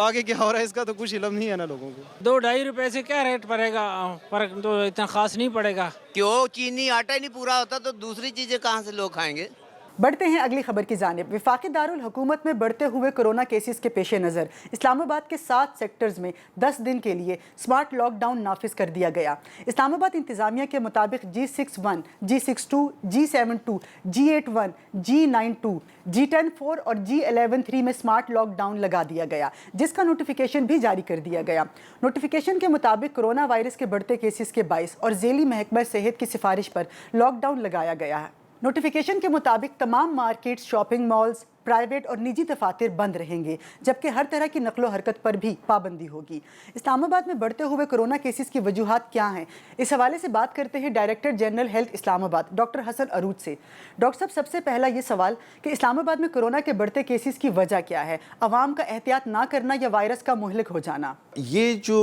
आगे क्या हो रहा है इसका तो कुछ इल्म नहीं है ना लोगों को। 2-2.5 रुपए से क्या रेट पड़ेगा, फर्क तो इतना खास नहीं पड़ेगा। क्यों चीनी आटा ही नहीं पूरा होता तो दूसरी चीजें कहाँ से लोग खाएंगे। बढ़ते हैं अगली खबर की जानिब। वफाकी दारुल हुकूमत में बढ़ते हुए कोरोना केसेस के पेश नज़र इस्लामाबाद के 7 सेक्टर्स में 10 दिन के लिए स्मार्ट लॉकडाउन नाफिज कर दिया गया। इस्लामाबाद इंतज़ामिया के मुताबिक G61, G62, G72, G81, G92, G10-4 और G11-3 में स्मार्ट लॉकडाउन लगा दिया गया, जिसका नोटिफिकेशन भी जारी कर दिया गया। नोटिफिकेशन के मुताबिक कोरोना वायरस के बढ़ते केसेस के बाइस और ज़ेली महकमा सेहत की सिफारिश पर लॉकडाउन लगाया गया है। नोटिफिकेशन के मुताबिक तमाम मार्केट्स, शॉपिंग मॉल्स, प्राइवेट और निजी दफातर बंद रहेंगे, जबकि हर तरह की नकलो हरकत पर भी पाबंदी होगी। इस्लामाबाद में बढ़ते हुए कोरोना केसेस की वजूहात क्या हैं, इस हवाले से बात करते हैं director general health Islamabad doctor Hasan Arooj से। डॉक्टर साहब, सबसे पहला ये सवाल कि इस्लामाबाद में कोरोना के बढ़ते केसेस की वजह क्या है? अवाम का एहतियात ना करना या वायरस का मुहलिक हो जाना? ये जो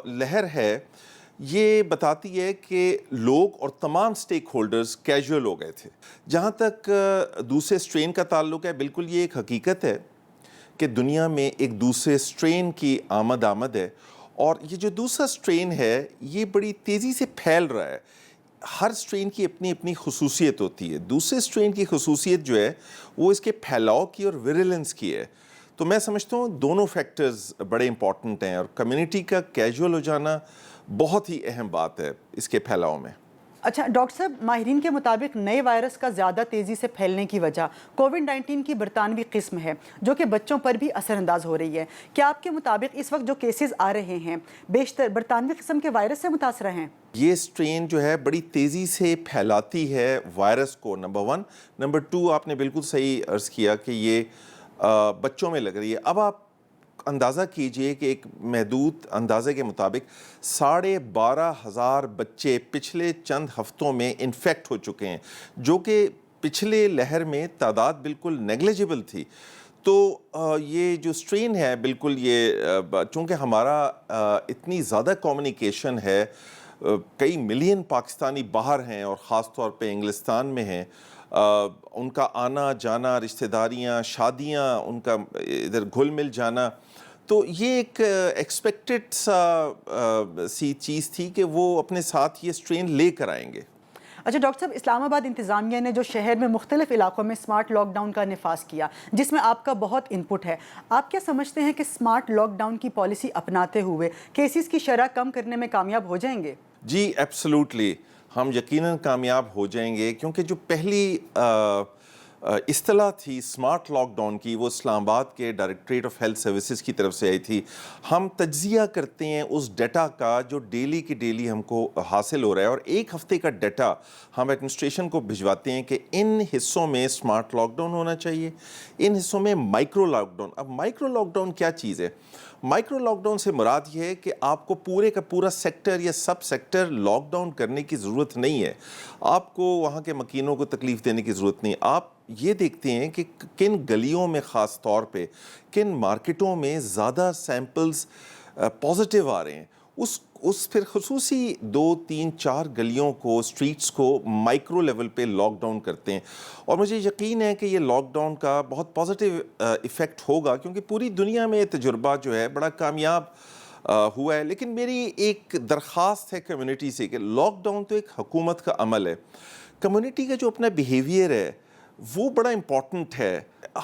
लहर है ये बताती है कि लोग और तमाम स्टेक होल्डर्स कैजुअल हो गए थे। जहाँ तक दूसरे स्ट्रेन का ताल्लुक है, बिल्कुल ये एक हकीकत है کہ دنیا میں ایک دوسرے سٹرین کی آمد ہے، اور یہ جو دوسرا سٹرین ہے یہ بڑی تیزی سے پھیل رہا ہے. ہر سٹرین کی اپنی اپنی خصوصیت ہوتی ہے. دوسرے سٹرین کی خصوصیت جو ہے وہ اس کے پھیلاؤ کی اور ویریلنس کی ہے. تو میں سمجھتا ہوں دونوں فیکٹرز بڑے امپورٹنٹ ہیں، اور کمیونٹی کا کیجول ہو جانا بہت ہی اہم بات ہے اس کے پھیلاؤ میں. اچھا ڈاکٹر صاحب، ماہرین کے مطابق نئے وائرس کا زیادہ تیزی سے پھیلنے کی وجہ کووڈ-19 کی برطانوی قسم ہے جو کہ بچوں پر بھی اثر انداز ہو رہی ہے. کیا آپ کے مطابق اس وقت جو کیسز آ رہے ہیں بیشتر برطانوی قسم کے وائرس سے متاثر ہیں؟ یہ سٹرین جو ہے بڑی تیزی سے پھیلاتی ہے وائرس کو، نمبر 1. نمبر 2، آپ نے بالکل صحیح عرض کیا کہ یہ بچوں میں لگ رہی ہے. اب آپ اندازہ کیجئے کہ ایک محدود اندازے کے مطابق 12,500 بچے پچھلے چند ہفتوں میں انفیکٹ ہو چکے ہیں، جو کہ پچھلے لہر میں تعداد بالکل نیگلیجبل تھی. تو یہ جو سٹرین ہے بالکل یہ چونکہ ہمارا اتنی زیادہ کمیونیکیشن ہے، کئی ملین پاکستانی باہر ہیں اور خاص طور پہ انگلستان میں ہیں، ان کا آنا جانا، رشتہ داریاں، شادیاں، ان کا ادھر گھل مل جانا، تو یہ ایک ایکسپیکٹڈ سی چیز تھی کہ وہ اپنے ساتھ یہ سٹرین لے کر آئیں گے. اچھا ڈاکٹر صاحب، اسلام آباد انتظامیہ نے جو شہر میں مختلف علاقوں میں سمارٹ لاک ڈاؤن کا نفاذ کیا، جس میں آپ کا بہت انپٹ ہے، آپ کیا سمجھتے ہیں کہ سمارٹ لاک ڈاؤن کی پالیسی اپناتے ہوئے کیسز کی شرح کم کرنے میں کامیاب ہو جائیں گے؟ جی ایبسلوٹلی، ہم یقیناً کامیاب ہو جائیں گے، کیونکہ جو پہلی اصطلاح تھی سمارٹ لاک ڈاؤن کی وہ اسلام آباد کے ڈائریکٹریٹ آف ہیلتھ سروسز کی طرف سے آئی تھی. ہم تجزیہ کرتے ہیں اس ڈیٹا کا جو ڈیلی کی ڈیلی ہم کو حاصل ہو رہا ہے، اور ایک ہفتے کا ڈیٹا ہم ایڈمنسٹریشن کو بھجواتے ہیں کہ ان حصوں میں سمارٹ لاک ڈاؤن ہونا چاہیے، ان حصوں میں مائکرو لاک ڈاؤن. اب مائکرو لاک ڈاؤن کیا چیز ہے؟ مائکرو لاک ڈاؤن سے مراد یہ ہے کہ آپ کو پورے کا پورا سیکٹر یا سب سیکٹر لاک ڈاؤن کرنے کی ضرورت نہیں ہے، آپ کو وہاں کے مکینوں کو تکلیف دینے کی ضرورت نہیں. آپ یہ دیکھتے ہیں کہ کن گلیوں میں خاص طور پہ کن مارکیٹوں میں زیادہ سیمپلز پازیٹیو آ رہے ہیں، اس پھر خصوصی 2 3 4 گلیوں کو، سٹریٹس کو مائکرو لیول پہ لاک ڈاؤن کرتے ہیں. اور مجھے یقین ہے کہ یہ لاک ڈاؤن کا بہت پازیٹیو ایفیکٹ ہوگا، کیونکہ پوری دنیا میں یہ تجربہ جو ہے بڑا کامیاب ہوا ہے. لیکن میری ایک درخواست ہے کمیونٹی سے کہ لاک ڈاؤن تو ایک حکومت کا عمل ہے، کمیونٹی کا جو اپنا بیہیویئر ہے وہ بڑا امپورٹنٹ ہے.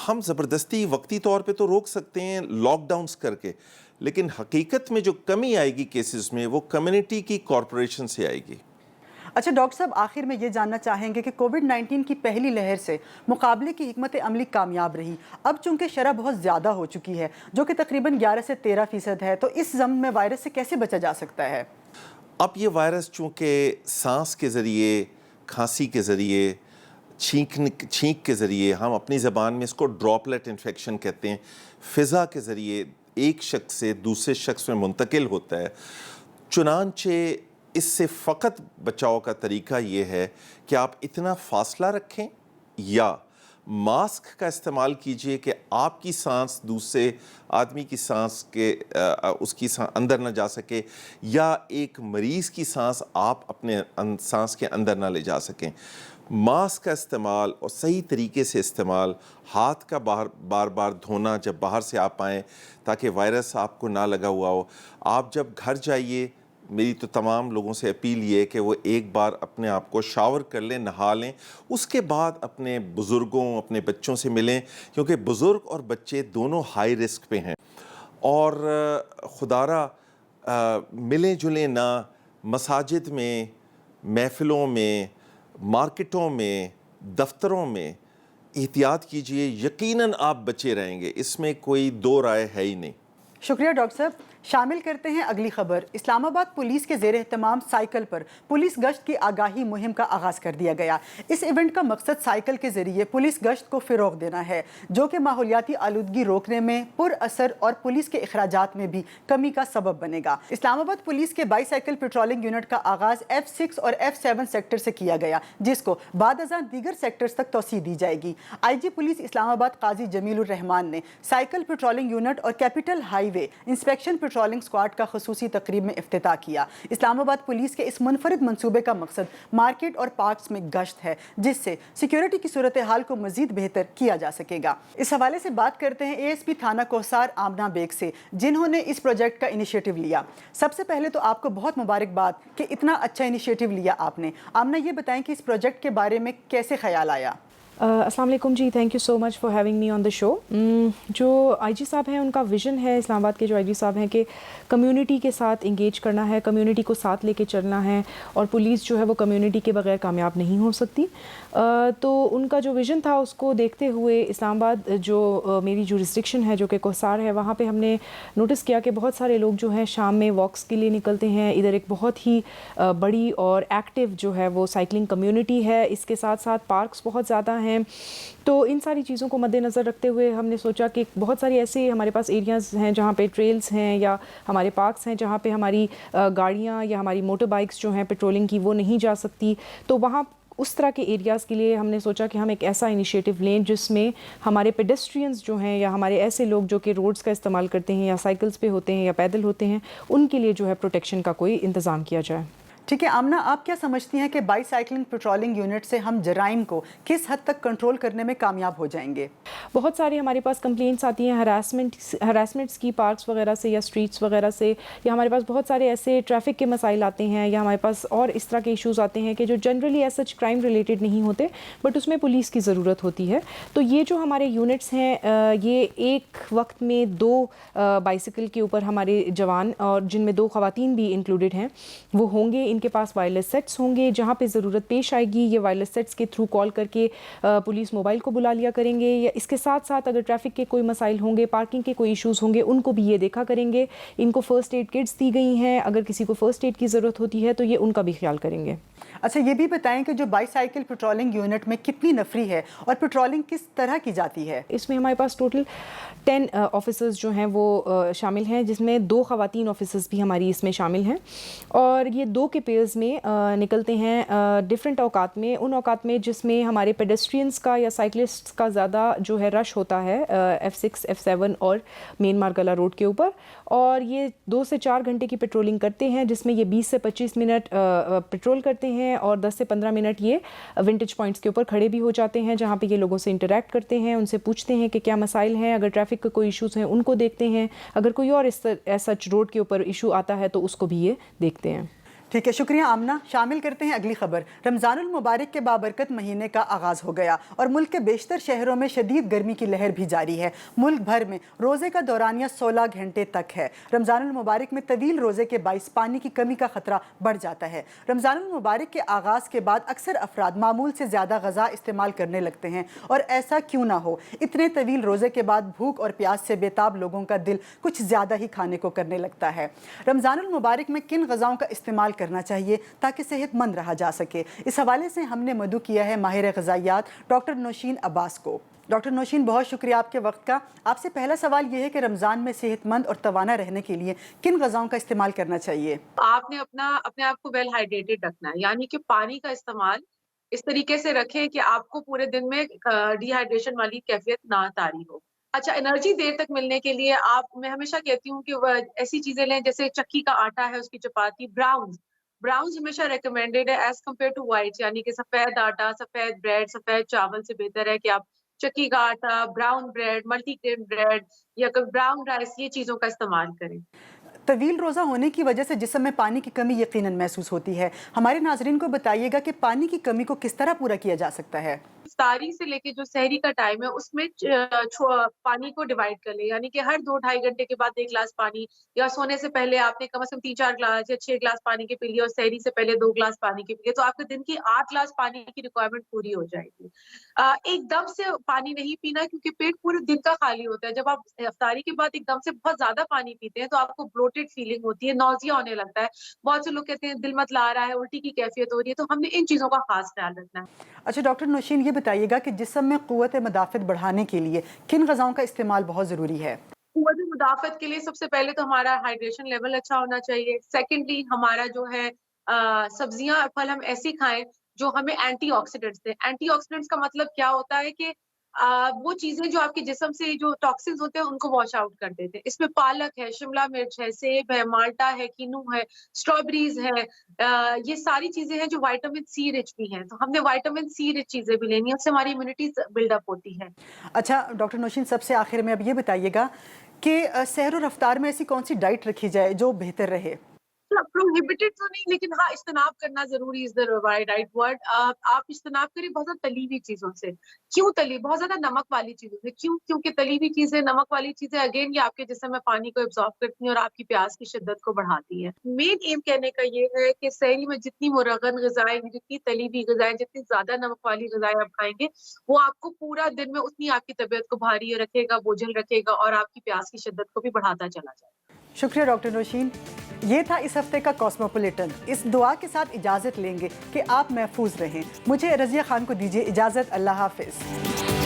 ہم زبردستی وقتی طور پہ تو روک سکتے ہیں لاک ڈاؤنز کر کے، لیکن حقیقت میں جو کمی آئے گی کیسز میں وہ کمیونٹی کی کارپوریشن سے آئے گی. اچھا ڈاکٹر صاحب، آخر میں یہ جاننا چاہیں گے کہ کووڈ-19 کی پہلی لہر سے مقابلے کی حکمت عملی کامیاب رہی. اب چونکہ شرح بہت زیادہ ہو چکی ہے جو کہ تقریباً 11 سے 13% ہے، تو اس ضمن میں وائرس سے کیسے بچا جا سکتا ہے؟ اب یہ وائرس چونکہ سانس کے ذریعے، کھانسی کے ذریعے، چھینک کے ذریعے، ہم اپنی زبان میں اس کو ڈراپلیٹ انفیکشن کہتے ہیں، فضا کے ذریعے ایک شخص سے دوسرے شخص میں منتقل ہوتا ہے. چنانچہ اس سے فقط بچاؤ کا طریقہ یہ ہے کہ آپ اتنا فاصلہ رکھیں یا ماسک کا استعمال کیجئے کہ آپ کی سانس دوسرے آدمی کی سانس کے اس کی اندر نہ جا سکے، یا ایک مریض کی سانس آپ اپنے سانس کے اندر نہ لے جا سکیں. ماسک کا استعمال اور صحیح طریقے سے استعمال، ہاتھ کا بار بار دھونا جب باہر سے آپ آئیں تاکہ وائرس آپ کو نہ لگا ہوا ہو. آپ جب گھر جائیے، میری تو تمام لوگوں سے اپیل یہ ہے کہ وہ ایک بار اپنے آپ کو شاور کر لیں، نہا لیں، اس کے بعد اپنے بزرگوں، اپنے بچوں سے ملیں، کیونکہ بزرگ اور بچے دونوں ہائی رسک پہ ہیں. اور خدارہ ملیں جلیں نہ، مساجد میں، محفلوں میں، مارکیٹوں میں، دفتروں میں احتیاط کیجئے. یقیناً آپ بچے رہیں گے، اس میں کوئی دو رائے ہے ہی نہیں. شکریہ ڈاکٹر صاحب. شامل کرتے ہیں اگلی خبر. اسلام آباد پولیس کے زیر اہتمام سائیکل پر پولیس گشت کی آگاہی مہم کا آغاز کر دیا گیا. اس ایونٹ کا مقصد سائیکل کے ذریعے پولیس گشت کو فروغ دینا ہے، جو کہ ماحولیاتی آلودگی روکنے میں پر اثر اور پولیس کے اخراجات میں بھی کمی کا سبب بنے گا. اسلام آباد پولیس کے بائی سائیکل پیٹرولنگ یونٹ کا آغاز F6 اور F7 سیکٹر سے کیا گیا، جس کو بعد ازاں دیگر سیکٹرز تک توسیع دی جائے گی. IG پولیس اسلام آباد قاضی جمیل الرحمان نے سائیکل پیٹرولنگ یونٹ اور کیپٹل ہائی وے انسپیکشن पेट्रोलिंग स्क्वाड का खसूसी तकरीब में इफ्तिताह किया। इस्लामाबाद पुलिस के इस मुनफरिद मंसूबे का मकसद मार्केट और पार्क्स में गश्त है, जिससे सिक्योरिटी की सूरत हाल को मजीद बेहतर किया जा सकेगा। इस हवाले से बात करते हैं ASP थाना कोहसार आमना बेग से, जिन्होंने इस प्रोजेक्ट का इनिशिएटिव लिया। सबसे पहले तो आपको बहुत मुबारकबाद कि इतना अच्छा इनिशिएटिव लिया आपने। आमना, ये बताएं कि इस प्रोजेक्ट के बारे में कैसे ख्याल आया? अस्सलाम वालेकुम जी, thank you so much for having me on the show. जो IG साहब हैं, उनका विज़न है, इस्लामाबाद के जो IG साहब हैं, कि कम्युनिटी के साथ इंगेज करना है, कम्युनिटी को साथ लेके चलना है, और पुलिस जो है वो कम्युनिटी के बगैर कामयाब नहीं हो सकती। तो उनका जो विज़न था उसको देखते हुए इस्लामाबाद जो मेरी जुरिस्डिक्शन है, जो कि कोहसार है, वहाँ पे हमने नोटिस किया कि बहुत सारे लोग जो हैं शाम में वॉक्स के लिए निकलते हैं। इधर एक बहुत ही बड़ी और एक्टिव जो है वो साइकिलिंग कम्युनिटी है, इसके साथ साथ पार्क्स बहुत ज़्यादा हैं। तो इन सारी चीज़ों को मद्देनज़र रखते हुए हमने सोचा कि बहुत सारे ऐसे हमारे पास एरियाज़ हैं जहाँ पे ट्रेल्स हैं या हमारे पार्क्स हैं जहाँ पे हमारी गाड़ियाँ या हमारी मोटर बाइक्स जो हैं पेट्रोलिंग की वो नहीं जा सकती। तो वहाँ उस तरह के एरियाज़ के लिए हमने सोचा कि हम एक ऐसा इनिशिएटिव लें जिसमें हमारे पेडेस्ट्रियंस जो हैं या हमारे ऐसे लोग जो कि रोड्स का इस्तेमाल करते हैं या साइकिल्स पे होते हैं या पैदल होते हैं, उनके लिए जो है प्रोटेक्शन का कोई इंतज़ाम किया जाए। ठीक है आमना, आप क्या समझती हैं कि बाईसाइकिलिंग पेट्रोलिंग यूनिट से हम जराइम को किस हद तक कंट्रोल करने में कामयाब हो जाएंगे? बहुत सारी हमारे पास कंप्लेंट्स आती हैं हरासमेंट्स की, पार्क्स वगैरह से या स्ट्रीट्स वगैरह से, या हमारे पास बहुत सारे ऐसे ट्रैफिक के मसाइल आते हैं, या हमारे पास और इस तरह के इश्यूज़ आते हैं कि जो generally as such crime related नहीं होते, बट उसमें पुलिस की ज़रूरत होती है। तो ये जो हमारे यूनिट्स हैं, ये एक वक्त में 2 बाइसिकल के ऊपर हमारे जवान, और जिनमें 2 ख़वातीन भी इंक्लूडेड हैं, वो होंगे। इनके पास वायरलेस सेट्स होंगे, जहाँ पे ज़रूरत पेश आएगी ये वायरलेस सेट्स के थ्रू कॉल करके पुलिस मोबाइल को बुला लिया करेंगे, या इसके साथ साथ अगर ट्रैफिक के कोई मसाइल होंगे, पार्किंग के कोई इश्यूज़ होंगे, उनको भी ये देखा करेंगे। इनको फ़र्स्ट एड किट्स दी गई हैं, अगर किसी को फ़र्स्ट एड की ज़रूरत होती है तो ये उनका भी ख्याल करेंगे। अच्छा, ये भी बताएं कि जो बाईसाइकिल पेट्रोलिंग यूनिट में कितनी नफरी है और पेट्रोलिंग किस तरह की जाती है? इसमें हमारे पास टोटल 10 ऑफिसर्स जो हैं वो शामिल हैं, जिसमें 2 ख़वातीन ऑफिसर्स भी हमारी इसमें शामिल हैं, और ये 2 के पेयर्स में निकलते हैं डिफरेंट औकात में, उन औकात में जिसमें हमारे पेडेस्ट्रियंस का या साइकिलिस्ट्स का ज़्यादा जो है रश होता है, F6, F7 और मेन मार्गला रोड के ऊपर, और ये 2 से 4 घंटे की पेट्रोलिंग करते हैं, जिसमें ये 20 से 25 मिनट पेट्रोल करते हैं, और 10 से 15 मिनट ये विंटेज पॉइंट्स के ऊपर खड़े भी हो जाते हैं, जहाँ पे ये लोगों से इंटरेक्ट करते हैं, उनसे पूछते हैं कि क्या मसाइल हैं, अगर ट्रैफिक के कोई इश्यूज़ हैं उनको देखते हैं, अगर कोई और इस सच रोड के ऊपर इशू आता है तो उसको भी ये देखते हैं। ठीक है, शुक्रिया आमना। शामिल करते हैं अगली खबर। रमज़ानुल मुबारक के बाबरकत महीने का आगाज़ हो गया और मुल्क के बेशतर शहरों में शदीद गर्मी की लहर भी जारी है। मुल्क भर में रोज़े का दौरानिया 16 घंटे तक है। रमज़ानुल मुबारक में तवील रोज़े के बाइस पानी की कमी का ख़तरा बढ़ जाता है। रमज़ानुल मुबारक के आगाज़ के बाद अक्सर अफराद मामूल से ज़्यादा गज़ा इस्तेमाल करने लगते हैं, और ऐसा क्यों ना हो, इतने तवील रोज़े के बाद भूख और प्यास से बेताब लोगों का दिल कुछ ज़्यादा ही खाने को करने लगता है। रमज़ानुल मुबारक में किन ग़ज़ाओं का इस्तेमाल करना चाहिए ताकि सेहतमंद रहा जा सके, इस हवाले से हमने मदऊ किया है माहिर ग़िज़ाइयात डॉक्टर नौशीन अब्बास को। डॉक्टर नौशीन, बहुत शुक्रिया आपके वक्त का। आपसे पहला सवाल ये है कि रमज़ान में सेहतमंद और तवाना रहने के लिए किन ग़ज़ाओं का इस्तेमाल करना चाहिए? आपने अपने आप को वेल हाइड्रेटेड रखना है, यानी कि पानी का इस्तेमाल इस तरीके से रखें कि आपको पूरे दिन में डिहाइड्रेशन वाली कैफियत ना तारी हो। अच्छा, एनर्जी देर तक मिलने के लिए मैं हमेशा कहती हूँ कि ऐसी चीजें लें जैसे चक्की का आटा है, उसकी चपाती, ब्राउन्स हमेशा रिकमेंडेड है एज कम्पेयर टू व्हाइट, यानी कि सफेद आटा, सफेद ब्रेड, सफेद चावल से बेहतर है कि आप चक्की का आटा, ब्राउन ब्रेड, मल्टीग्रेन ब्रेड या ब्राउन राइस, ये चीजों का इस्तेमाल करें। तवील रोज़ा होने की वजह से जिस्म में पानी की कमी यकीनन महसूस होती है। हमारे नाज़रीन को बताइएगा कि पानी की कमी को किस तरह पूरा किया जा सकता है? इफ्तारी से लेके जो सहरी का टाइम है उसमें पानी को डिवाइड कर ले, यानी कि हर 2-2.5 घंटे के बाद 1 गिलास पानी, या सोने से पहले आपने कम से कम 3-4 गिलास या 6 गिलास पानी के पी लिए, और सहरी से पहले 2 गिलास पानी के पी लिए, तो आपके दिन की 8 गिलास पानी की रिक्वायरमेंट पूरी हो जाएगी। एकदम से पानी नहीं पीना, क्योंकि पेट पूरे दिन का खाली होता है। जब आप इफ्तारी के बाद एकदम से बहुत ज्यादा पानी पीते हैं तो आपको ब्लोटेड फीलिंग होती है, नौजिया होने लगता है, बहुत से लोग कहते हैं दिल मतला रहा है, उल्टी की कैफियत हो रही है, तो हमने इन चीजों का खास ख्याल रखना है। अच्छा डॉक्टर नौशीन, ये बताइएगा कि जिस्म में क़ुव्वत मदाफ़त बढ़ाने के लिए किन ग़ज़ाओं का इस्तेमाल बहुत ज़रूरी है? क़ुव्वत मुदाफ़त के लिए सबसे पहले तो हमारा हाइड्रेशन लेवल अच्छा होना चाहिए। सेकेंडली, हमारा जो है सब्जियां फल हम ऐसी खाएं जो हमें एंटीऑक्सीडेंट्स दें। एंटीऑक्सीडेंट्स का मतलब क्या होता है कि वो चीजें जो आपके जिस्म से जो टॉक्सिन्स होते हैं उनको वॉश आउट कर देते हैं। इसमें पालक है, शिमला मिर्च है, सेब है, माल्टा है, कीनू है, स्ट्रॉबेरीज है, ये सारी चीजें हैं जो विटामिन सी रिच भी हैं। तो हमने विटामिन सी रिच चीजें भी लेनी है, उससे हमारी इम्यूनिटी बिल्डअप होती है। अच्छा डॉक्टर नौशीन, सबसे आखिर में अब ये बताइएगा कि सहर और रफ्तार में ऐसी कौन सी डाइट रखी जाए जो बेहतर रहे? प्रोहिबिटेड तो नहीं, लेकिन हाँ इज्तनाब करना जरूरी इज द राइट वर्ड। आप इज्तनाब करें बहुत ज्यादा तली हुई चीजों से। क्यों तली? बहुत ज्यादा नमक वाली चीजों से। क्यों? क्योंकि तली हुई चीजें, नमक वाली चीजें अगेन ये आपके जिस्म में पानी को एब्जॉर्ब करती हैं और आपकी प्यास की शिद्दत को बढ़ाती है। मेन एम कहने का ये है कि सहरी में जितनी मुरगन ग़िज़ाएं, जितनी तली हुई ग़िज़ाएं, जितनी ज्यादा नमक वाली ग़िज़ाएं आप खाएंगे, वो आपको पूरा दिन में उतनी आपकी तबीयत को भारी रखेगा, बोझल रखेगा और आपकी प्यास की शिद्दत को भी बढ़ाता चला जाएगा। शुक्रिया डॉक्टर नौशीन। ये था इस हफ्ते का कॉस्मोपॉलिटन। इस दुआ के साथ इजाज़त लेंगे कि आप महफूज रहें। मुझे रज़िया खान को दीजिए इजाज़त। अल्लाह हाफ़िज़।